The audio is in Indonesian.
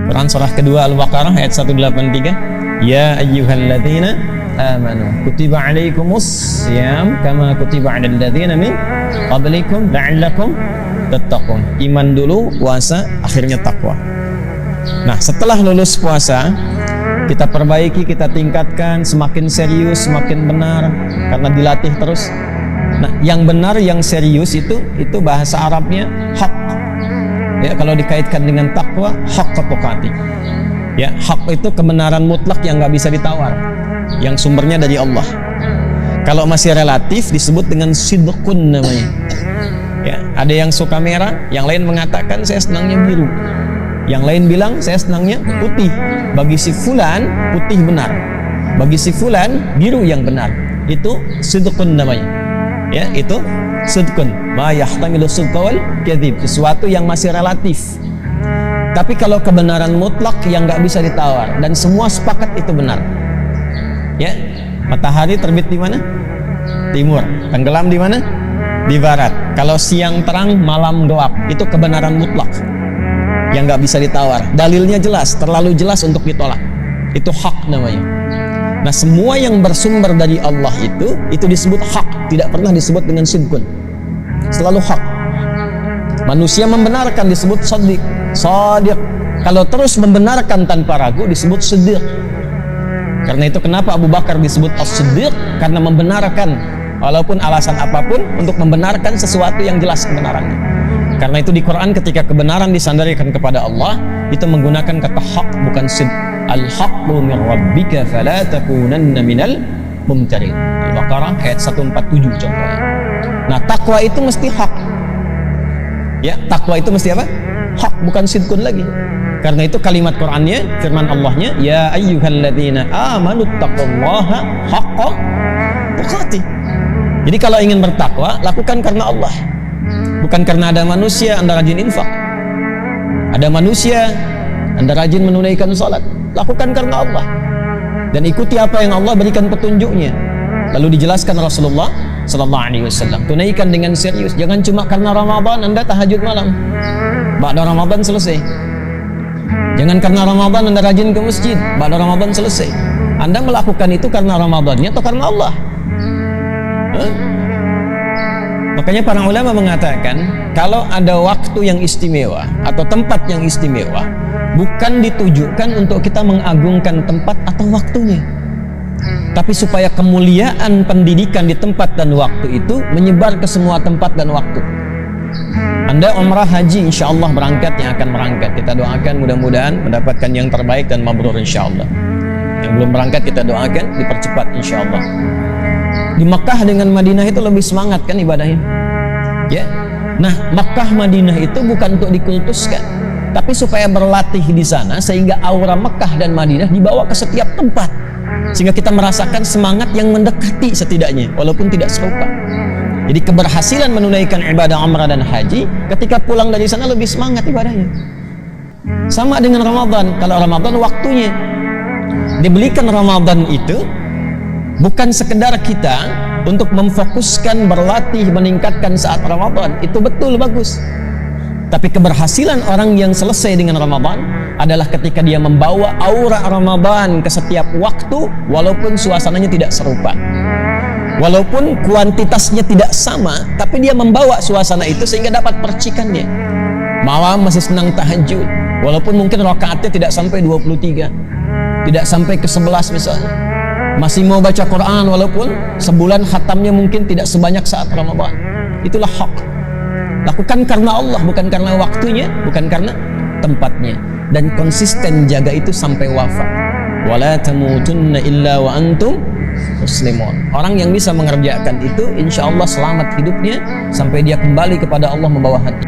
Quran surah kedua Al-Baqarah ayat 183. Ya ayyuhalladzina amanu kutiba alaikumus syiyam kama kutiba alal ladzina min qablikum la'allakum tattaqun. Iman dulu, puasa, akhirnya takwa. Nah, setelah lulus puasa, kita perbaiki, kita tingkatkan, semakin serius, semakin benar, karena dilatih terus. Nah, yang benar, yang serius itu bahasa Arabnya hak. Ya, kalau dikaitkan dengan takwa, hak tuqati. Ya, hak itu kebenaran mutlak yang nggak bisa ditawar, yang sumbernya dari Allah. Kalau masih relatif disebut dengan sidqun namanya. Ya, ada yang suka merah, yang lain mengatakan saya senangnya biru. Yang lain bilang saya senangnya putih. Bagi si fulan putih benar, bagi si fulan biru yang benar. Itu sidqun namanya. Ya, itu sidqun. Ma yahtamilu sidqa wal kadzib, sesuatu yang masih relatif. Tapi kalau kebenaran mutlak yang nggak bisa ditawar dan semua sepakat itu benar. Ya, matahari terbit di mana? Timur. Tenggelam di mana? Di barat. Kalau siang terang, malam gelap, itu kebenaran mutlak yang nggak bisa ditawar. Dalilnya jelas, terlalu jelas untuk ditolak. Itu hak namanya. Nah, semua yang bersumber dari Allah itu disebut hak, tidak pernah disebut dengan sidqun. Selalu hak. Manusia membenarkan disebut shadiq. Kalau terus membenarkan tanpa ragu disebut siddiq. Karena itu kenapa Abu Bakar disebut as-siddiq, karena membenarkan walaupun alasan apapun untuk membenarkan sesuatu yang jelas kebenarannya. Karena itu di Quran ketika kebenaran disandarikan kepada Allah itu menggunakan kata hak, bukan sidq. Al-haqqu min rabbika fala takunanna minal mumtarin. Al-Baqarah ayat 147 contohnya. Nah, takwa itu mesti hak. Ya, takwa itu mesti apa? Hak, bukan sidqun lagi. Karena itu kalimat Qur'annya, firman Allahnya, ya ayyuhalladzina amanu taqullaha haqqa tuqatih. Jadi kalau ingin bertakwa, lakukan karena Allah. Bukan karena ada manusia Anda rajin infak. Ada manusia Anda rajin menunaikan salat. Lakukan karena Allah. Dan ikuti apa yang Allah berikan petunjuknya. Lalu dijelaskan Rasulullah sallallahu alaihi wasallam, tunaikan dengan serius. Jangan cuma karena Ramadan Anda tahajud malam. Ba'da Ramadan selesai. Jangan karena Ramadan Anda rajin ke masjid. Ba'da Ramadan selesai. Anda melakukan itu karena Ramadannya atau karena Allah? Makanya para ulama mengatakan kalau ada waktu yang istimewa atau tempat yang istimewa, bukan ditujukan untuk kita mengagungkan tempat atau waktunya, tapi supaya kemuliaan pendidikan di tempat dan waktu itu menyebar ke semua tempat dan waktu. Anda umrah haji insya Allah berangkat, yang akan berangkat kita doakan mudah-mudahan mendapatkan yang terbaik dan mabrur insya Allah. Yang belum berangkat kita doakan dipercepat insya Allah. Di Makkah dengan Madinah itu lebih semangat kan ibadahnya, ya. Nah, Makkah Madinah itu bukan untuk dikultuskan, tapi supaya berlatih di sana sehingga aura Makkah dan Madinah dibawa ke setiap tempat, sehingga kita merasakan semangat yang mendekati setidaknya walaupun tidak serupa. Jadi keberhasilan menunaikan ibadah umrah dan haji ketika pulang dari sana lebih semangat ibadahnya. Sama dengan Ramadan. Kalau Ramadan waktunya dibelikan Ramadan itu bukan sekedar kita untuk memfokuskan berlatih meningkatkan saat Ramadan, itu betul bagus. Tapi keberhasilan orang yang selesai dengan Ramadan adalah ketika dia membawa aura Ramadan ke setiap waktu walaupun suasananya tidak serupa. Walaupun kuantitasnya tidak sama, tapi dia membawa suasana itu sehingga dapat percikannya. Malam masih senang tahajud, walaupun mungkin rakaatnya tidak sampai 23, tidak sampai ke 11 misalnya. Masih mau baca Quran walaupun sebulan khatamnya mungkin tidak sebanyak saat Ramadan. Itulah hak. Lakukan karena Allah, bukan karena waktunya, bukan karena tempatnya. Dan konsisten jaga itu sampai wafat. Wala tamutunna illa wa antum muslimun. Orang yang bisa mengerjakan itu insya Allah selamat hidupnya sampai dia kembali kepada Allah membawa hati.